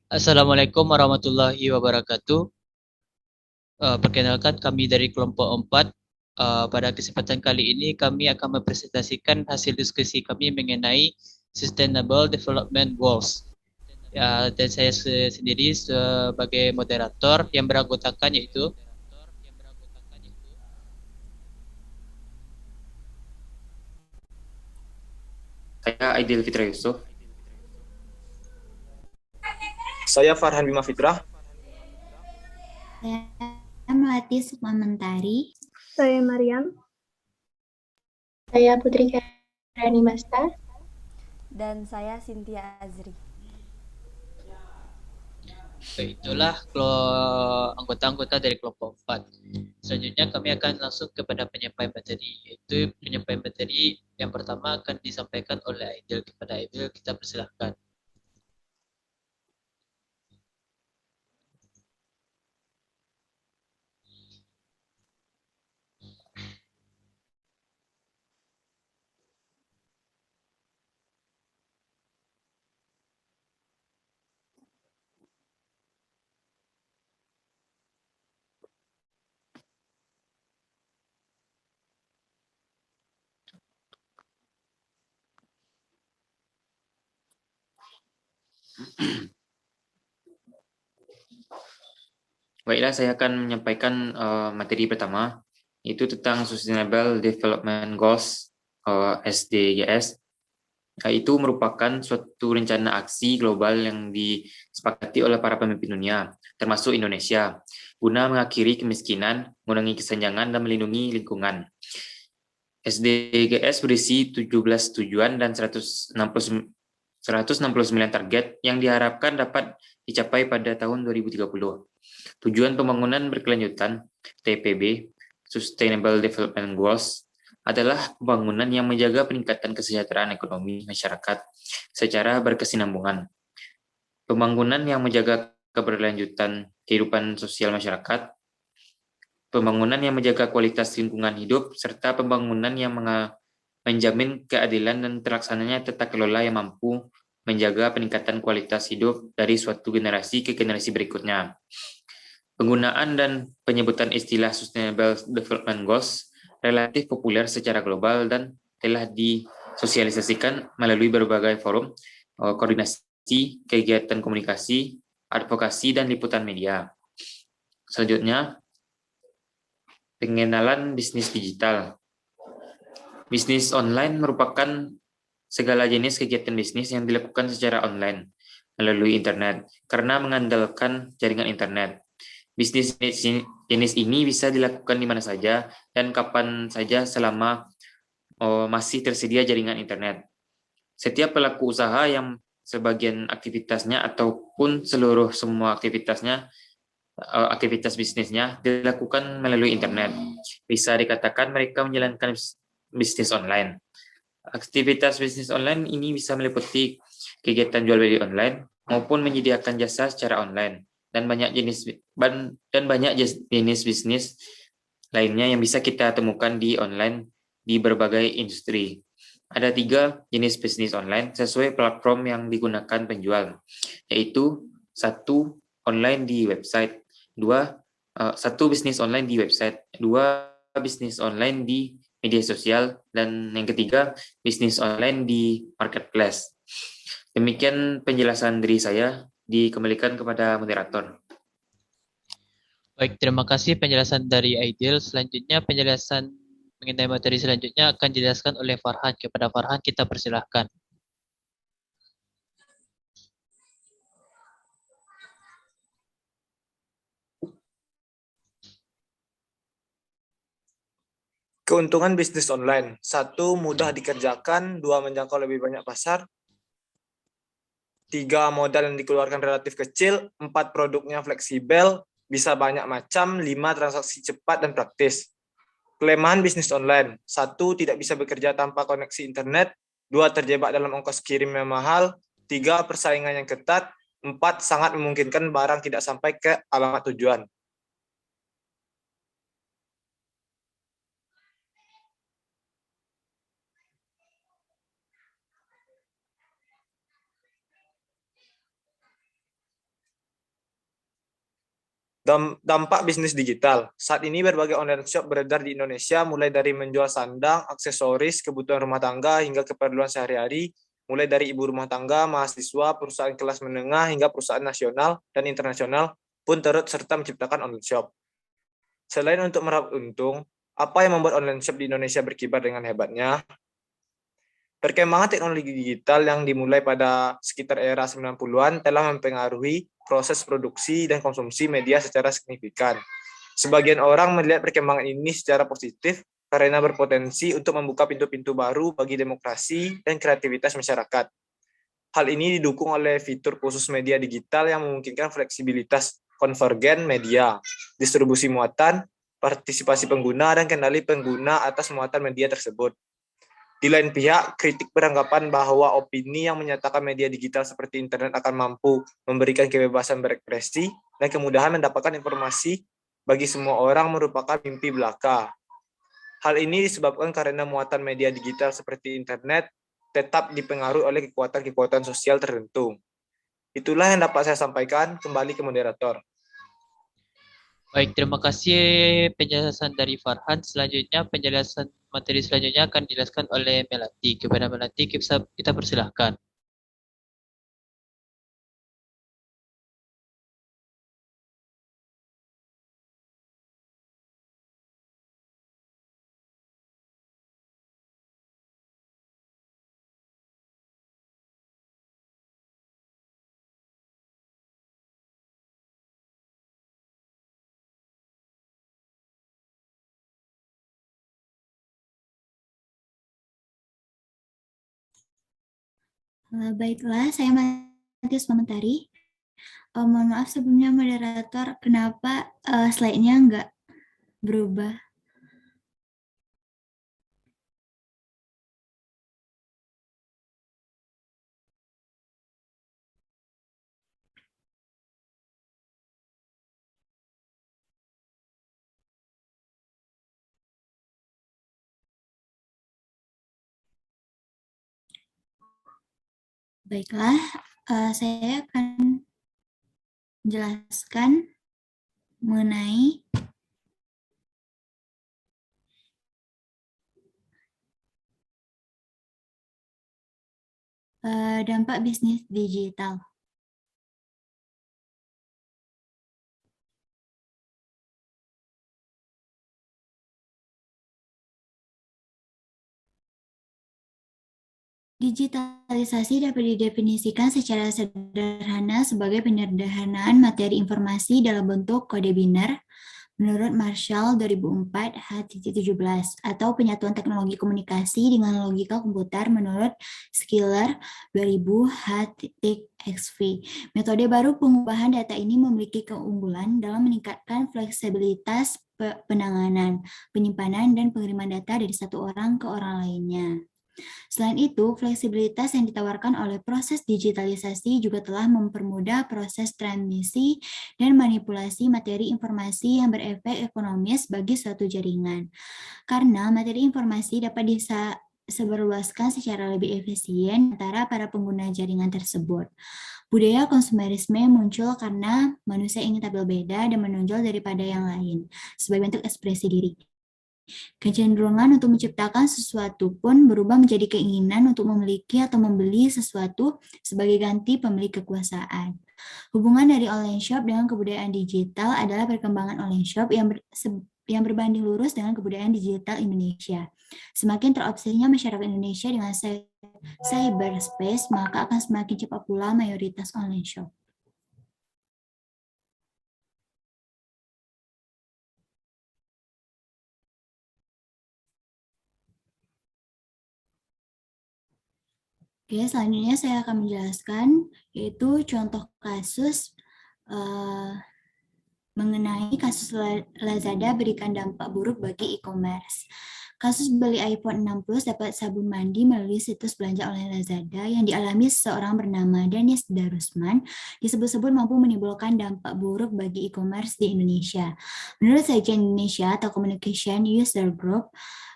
Assalamualaikum warahmatullahi wabarakatuh. Perkenalkan kami dari kelompok 4. Pada kesempatan kali ini kami akan mempresentasikan hasil diskusi kami mengenai Sustainable Development Goals. Dan saya sendiri sebagai moderator yang beranggotakan yaitu Saya Aidil Fitra Yusuf. Saya Farhan Bima Fitrah. Saya Melati Sukma Mentari. Saya Mariam. Saya Putri Karani Masta. Dan saya Cynthia Azri. itulah anggota-anggota dari kelompok 4. Selanjutnya kami akan langsung kepada penyampaian materi, yaitu penyampaian materi yang pertama akan disampaikan oleh Aidil. Kepada Aidil kita persilahkan. Baiklah, saya akan menyampaikan materi pertama, yaitu tentang Sustainable Development Goals SDGs. Itu merupakan suatu rencana aksi global yang disepakati oleh para pemimpin dunia, termasuk Indonesia, guna mengakhiri kemiskinan, mengurangi kesenjangan, dan melindungi lingkungan. SDGs berisi 17 tujuan dan 169 target yang diharapkan dapat dicapai pada tahun 2030. Tujuan pembangunan berkelanjutan (TPB) Sustainable Development Goals adalah pembangunan yang menjaga peningkatan kesejahteraan ekonomi masyarakat secara berkesinambungan. Pembangunan yang menjaga keberlanjutan kehidupan sosial masyarakat, pembangunan yang menjaga kualitas lingkungan hidup, serta pembangunan yang menjamin keadilan dan terlaksananya tata kelola yang mampu menjaga peningkatan kualitas hidup dari suatu generasi ke generasi berikutnya. Penggunaan dan penyebutan istilah Sustainable Development Goals relatif populer secara global dan telah disosialisasikan melalui berbagai forum, koordinasi, kegiatan komunikasi, advokasi, dan liputan media. Selanjutnya, pengenalan bisnis digital. Bisnis online merupakan segala jenis kegiatan bisnis yang dilakukan secara online melalui internet karena mengandalkan jaringan internet. Bisnis jenis ini bisa dilakukan di mana saja dan kapan saja selama masih tersedia jaringan internet. Setiap pelaku usaha yang sebagian aktivitasnya ataupun semua aktivitas bisnisnya dilakukan melalui internet. Bisa dikatakan mereka menjalankan bisnis online. Aktivitas bisnis online ini bisa meliputi kegiatan jual beli online maupun menyediakan jasa secara online dan banyak jenis bisnis lainnya yang bisa kita temukan di online di berbagai industri. Ada 3 jenis bisnis online sesuai platform yang digunakan penjual, yaitu 1. Online di website, 1 bisnis online di website, 2 bisnis online di media sosial, dan yang ketiga bisnis online di marketplace. Demikian penjelasan dari saya, dikembalikan kepada moderator. Baik, terima kasih penjelasan dari Aidil. Selanjutnya penjelasan mengenai materi selanjutnya akan dijelaskan oleh Farhan. Kepada Farhan kita persilahkan. Keuntungan bisnis online. 1. Mudah dikerjakan. 2. Menjangkau lebih banyak pasar. 3. Modal yang dikeluarkan relatif kecil. 4. Produknya fleksibel, bisa banyak macam. 5. Transaksi cepat dan praktis. Kelemahan bisnis online. 1. Tidak bisa bekerja tanpa koneksi internet. 2. Terjebak dalam ongkos kirim yang mahal. 3. Persaingan yang ketat. 4. Sangat memungkinkan barang tidak sampai ke alamat tujuan. Dampak bisnis digital. Saat ini berbagai online shop beredar di Indonesia, mulai dari menjual sandang, aksesoris, kebutuhan rumah tangga, hingga keperluan sehari-hari, mulai dari ibu rumah tangga, mahasiswa, perusahaan kelas menengah, hingga perusahaan nasional dan internasional pun turut serta menciptakan online shop. Selain untuk meraup untung, apa yang membuat online shop di Indonesia berkibar dengan hebatnya? Perkembangan teknologi digital yang dimulai pada sekitar era 90-an telah mempengaruhi proses produksi dan konsumsi media secara signifikan. Sebagian orang melihat perkembangan ini secara positif karena berpotensi untuk membuka pintu-pintu baru bagi demokrasi dan kreativitas masyarakat. Hal ini didukung oleh fitur khusus media digital yang memungkinkan fleksibilitas konvergen media, distribusi muatan, partisipasi pengguna, dan kendali pengguna atas muatan media tersebut. Di lain pihak, kritik beranggapan bahwa opini yang menyatakan media digital seperti internet akan mampu memberikan kebebasan berekspresi dan kemudahan mendapatkan informasi bagi semua orang merupakan mimpi belaka. Hal ini disebabkan karena muatan media digital seperti internet tetap dipengaruhi oleh kekuatan-kekuatan sosial tertentu. Itulah yang dapat saya sampaikan. Kembali ke moderator. Baik, terima kasih penjelasan dari Farhan. Selanjutnya, penjelasan materi selanjutnya akan dijelaskan oleh Melati. Kepada Melati, kita persilahkan. Baiklah, saya Matius Pamentari. Mohon maaf sebelumnya moderator, kenapa slide-nya nggak berubah? Baiklah, saya akan menjelaskan mengenai dampak bisnis digital. Digitalisasi dapat didefinisikan secara sederhana sebagai penyederhanaan materi informasi dalam bentuk kode biner menurut Marshall 2004 H.17 atau penyatuan teknologi komunikasi dengan logika komputer menurut Schiller 2000 H.XV. Metode baru pengubahan data ini memiliki keunggulan dalam meningkatkan fleksibilitas penanganan, penyimpanan, dan pengiriman data dari satu orang ke orang lainnya. Selain itu, fleksibilitas yang ditawarkan oleh proses digitalisasi juga telah mempermudah proses transmisi dan manipulasi materi informasi yang berefek ekonomis bagi suatu jaringan. Karena materi informasi dapat disebarluaskan secara lebih efisien antara para pengguna jaringan tersebut. Budaya konsumerisme muncul karena manusia ingin tampil beda dan menonjol daripada yang lain, sebagai bentuk ekspresi diri. Kecenderungan untuk menciptakan sesuatu pun berubah menjadi keinginan untuk memiliki atau membeli sesuatu sebagai ganti pemilik kekuasaan. Hubungan dari online shop dengan kebudayaan digital adalah perkembangan online shop yang berbanding lurus dengan kebudayaan digital Indonesia. Semakin terobsesinya masyarakat Indonesia dengan cyberspace, maka akan semakin cepat pula mayoritas online shop. Oke, selanjutnya saya akan menjelaskan yaitu contoh kasus mengenai kasus Lazada berikan dampak buruk bagi e-commerce. Kasus beli iPhone 6 Plus dapat sabun mandi melalui situs belanja online Lazada yang dialami seseorang bernama Daniel Darusman disebut-sebut mampu menimbulkan dampak buruk bagi e-commerce di Indonesia. Menurut Sajian Indonesia atau Communication User Group,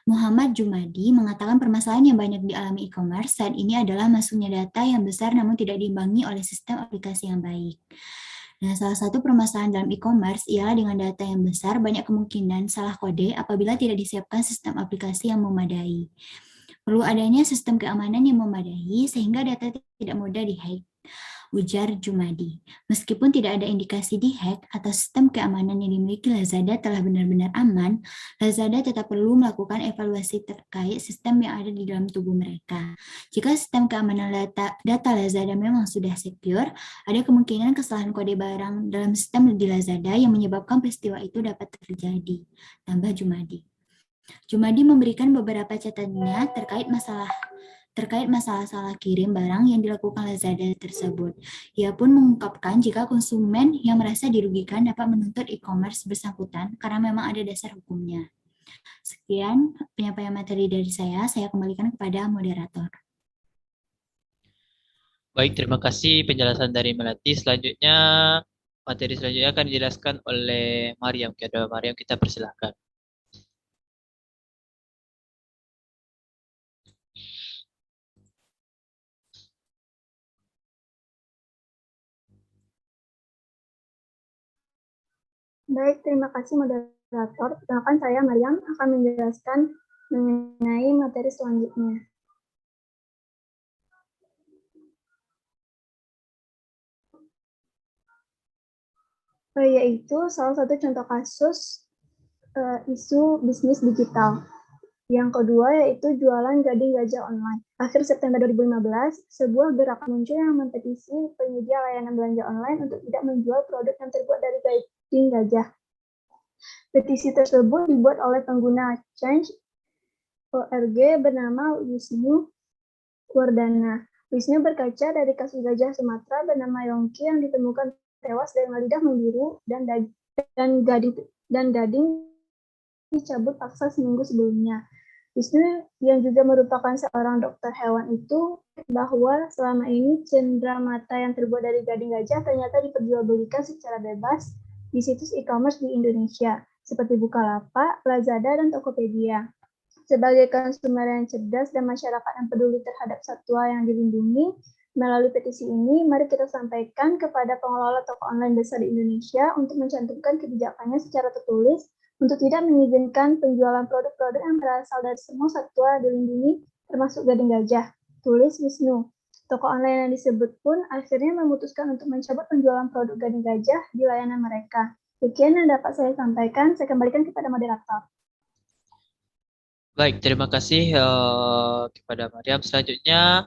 Muhammad Jumadi mengatakan permasalahan yang banyak dialami e-commerce saat ini adalah masuknya data yang besar namun tidak diimbangi oleh sistem aplikasi yang baik. Nah, salah satu permasalahan dalam e-commerce ialah dengan data yang besar, banyak kemungkinan salah kode apabila tidak disiapkan sistem aplikasi yang memadai. Perlu adanya sistem keamanan yang memadai sehingga data tidak mudah dihack, ujar Jumadi. Meskipun tidak ada indikasi dihack atau sistem keamanan yang dimiliki Lazada telah benar-benar aman, Lazada tetap perlu melakukan evaluasi terkait sistem yang ada di dalam tubuh mereka. Jika sistem keamanan data Lazada memang sudah secure, ada kemungkinan kesalahan kode barang dalam sistem di Lazada yang menyebabkan peristiwa itu dapat terjadi, tambah Jumadi. Jumadi memberikan beberapa catatannya terkait masalah salah kirim barang yang dilakukan Lazada tersebut. Ia pun mengungkapkan jika konsumen yang merasa dirugikan dapat menuntut e-commerce bersangkutan karena memang ada dasar hukumnya. Sekian penyampaian materi dari saya kembalikan kepada moderator. Baik, terima kasih penjelasan dari Melati. Selanjutnya, materi selanjutnya akan dijelaskan oleh Mariam. Kepada Mariam, kita persilahkan. Baik, terima kasih moderator. Perkenalkan saya Mariam akan menjelaskan mengenai materi selanjutnya. Yaitu salah satu contoh kasus isu bisnis digital. Yang kedua yaitu jualan gading gajah online. Akhir September 2015, sebuah gerakan muncul yang mempetisi penyedia layanan belanja online untuk tidak menjual produk yang terbuat dari gading gajah. Petisi tersebut dibuat oleh pengguna Change.org bernama Wisnu Wardana. Wisnu berkaca dari kasus gajah Sumatera bernama Yongki yang ditemukan tewas dengan lidah membiru dan gading dicabut paksa seminggu sebelumnya. Wisnu yang juga merupakan seorang dokter hewan itu bahwa selama ini cenderamata yang terbuat dari gading gajah ternyata diperjualbelikan secara bebas di situs e-commerce di Indonesia seperti Bukalapak, Lazada, dan Tokopedia. Sebagai konsumen yang cerdas dan masyarakat yang peduli terhadap satwa yang dilindungi, melalui petisi ini, mari kita sampaikan kepada pengelola toko online besar di Indonesia untuk mencantumkan kebijakannya secara tertulis untuk tidak mengizinkan penjualan produk-produk yang berasal dari semua satwa dilindungi, termasuk gading gajah. Tulis Wisnu. Toko online yang disebut pun akhirnya memutuskan untuk mencabut penjualan produk gading gajah di layanan mereka. Sekian yang dapat saya sampaikan, saya kembalikan kepada moderator. Baik, terima kasih kepada Mariam. Selanjutnya,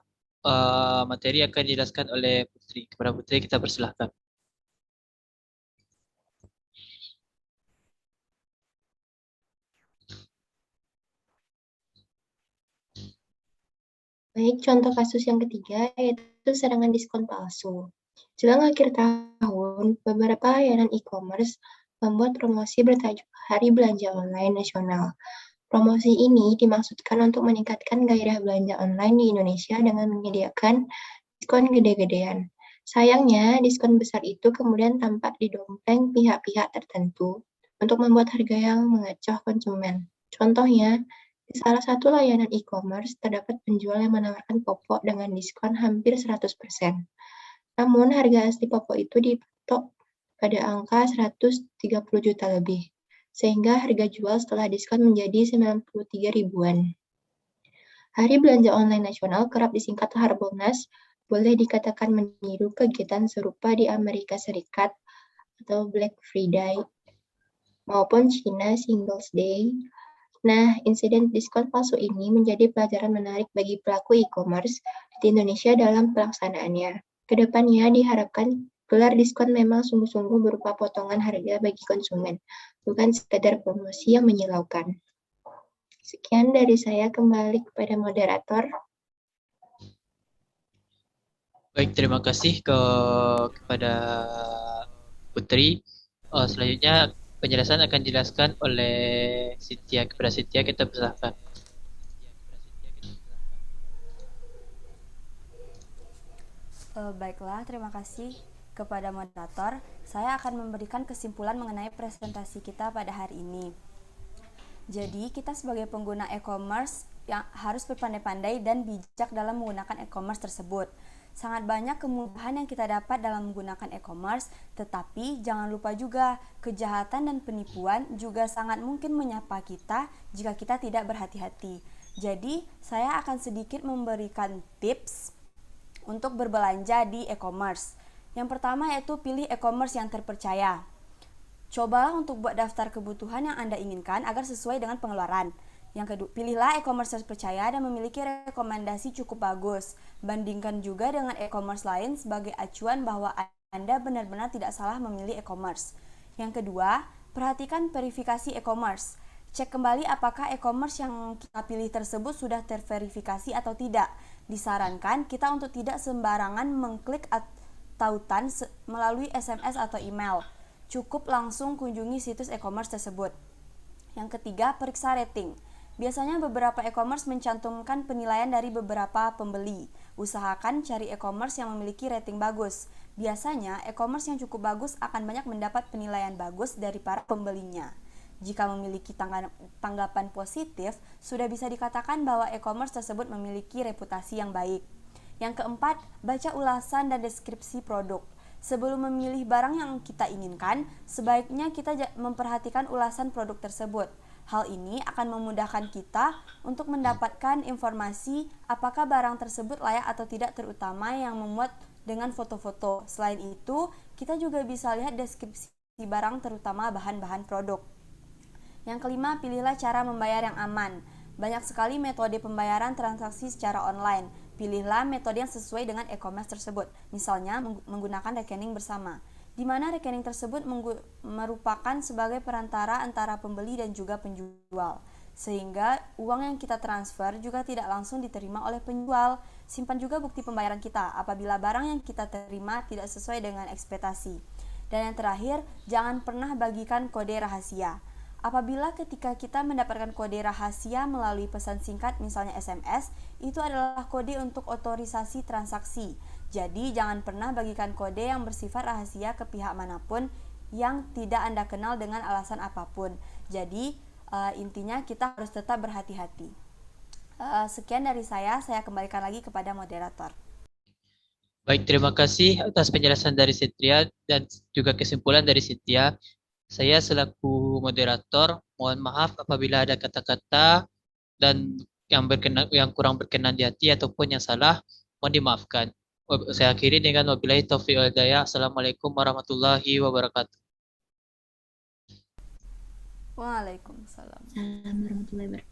materi akan dijelaskan oleh Putri. Kepada Putri, kita persilahkan. Baik, contoh kasus yang ketiga yaitu serangan diskon palsu. Jelang akhir tahun, beberapa layanan e-commerce membuat promosi bertajuk Hari Belanja Online Nasional. Promosi ini dimaksudkan untuk meningkatkan gairah belanja online di Indonesia dengan menyediakan diskon gede-gedean. Sayangnya, diskon besar itu kemudian tampak didompleng pihak-pihak tertentu untuk membuat harga yang mengecoh konsumen. Contohnya, di salah satu layanan e-commerce, terdapat penjual yang menawarkan popok dengan diskon hampir 100%. Namun, harga asli popok itu dipatok pada angka 130 juta lebih, sehingga harga jual setelah diskon menjadi 93 ribuan. Hari Belanja Online Nasional kerap disingkat Harbolnas, boleh dikatakan meniru kegiatan serupa di Amerika Serikat atau Black Friday maupun China Singles Day. Nah, insiden diskon palsu ini menjadi pelajaran menarik bagi pelaku e-commerce di Indonesia dalam pelaksanaannya. Kedepannya diharapkan gelar diskon memang sungguh-sungguh berupa potongan harga bagi konsumen, bukan sekadar promosi yang menyilaukan. Sekian dari saya, kembali kepada moderator. Baik, terima kasih kepada Putri. Selanjutnya, penjelasan akan dijelaskan oleh Cynthia. Kepada Cynthia, kita persilahkan. Baiklah, terima kasih kepada moderator. Saya akan memberikan kesimpulan mengenai presentasi kita pada hari ini. Jadi, kita sebagai pengguna e-commerce yang harus berpandai-pandai dan bijak dalam menggunakan e-commerce tersebut. Sangat banyak kemudahan yang kita dapat dalam menggunakan e-commerce, tetapi jangan lupa juga kejahatan dan penipuan juga sangat mungkin menyapa kita jika kita tidak berhati-hati. Jadi, saya akan sedikit memberikan tips untuk berbelanja di e-commerce. Yang pertama yaitu pilih e-commerce yang terpercaya. Cobalah untuk buat daftar kebutuhan yang Anda inginkan agar sesuai dengan pengeluaran. Yang kedua, pilihlah e-commerce terpercaya dan memiliki rekomendasi cukup bagus. Bandingkan juga dengan e-commerce lain sebagai acuan bahwa Anda benar-benar tidak salah memilih e-commerce. Yang kedua, perhatikan verifikasi e-commerce. Cek kembali apakah e-commerce yang kita pilih tersebut sudah terverifikasi atau tidak. Disarankan kita untuk tidak sembarangan mengklik tautan melalui SMS atau email. Cukup langsung kunjungi situs e-commerce tersebut. Yang ketiga, periksa rating. Biasanya beberapa e-commerce mencantumkan penilaian dari beberapa pembeli. Usahakan cari e-commerce yang memiliki rating bagus. Biasanya, e-commerce yang cukup bagus akan banyak mendapat penilaian bagus dari para pembelinya. Jika memiliki tanggapan positif, sudah bisa dikatakan bahwa e-commerce tersebut memiliki reputasi yang baik. Yang keempat, baca ulasan dan deskripsi produk. Sebelum memilih barang yang kita inginkan, sebaiknya kita memperhatikan ulasan produk tersebut. Hal ini akan memudahkan kita untuk mendapatkan informasi apakah barang tersebut layak atau tidak, terutama yang memuat dengan foto-foto. Selain itu, kita juga bisa lihat deskripsi barang terutama bahan-bahan produk. Yang kelima, pilihlah cara membayar yang aman. Banyak sekali metode pembayaran transaksi secara online. Pilihlah metode yang sesuai dengan e-commerce tersebut, misalnya menggunakan rekening bersama, di mana rekening tersebut merupakan sebagai perantara antara pembeli dan juga penjual, sehingga uang yang kita transfer juga tidak langsung diterima oleh penjual. Simpan juga bukti pembayaran kita apabila barang yang kita terima tidak sesuai dengan ekspektasi. Dan yang terakhir, jangan pernah bagikan kode rahasia. Apabila ketika kita mendapatkan kode rahasia melalui pesan singkat, misalnya SMS, itu adalah kode untuk otorisasi transaksi. Jadi, jangan pernah bagikan kode yang bersifat rahasia ke pihak manapun yang tidak Anda kenal dengan alasan apapun. Jadi, intinya kita harus tetap berhati-hati. Sekian dari saya kembalikan lagi kepada moderator. Baik, terima kasih atas penjelasan dari Cynthia dan juga kesimpulan dari Cynthia. Saya selaku moderator, mohon maaf apabila ada kata-kata dan yang kurang berkenan di hati ataupun yang salah, mohon dimaafkan. Saya akhiri dengan wabillahi taufiq wal hidayah. Assalamualaikum warahmatullahi wabarakatuh. Waalaikumsalam. Assalamualaikum warahmatullahi wabarakatuh.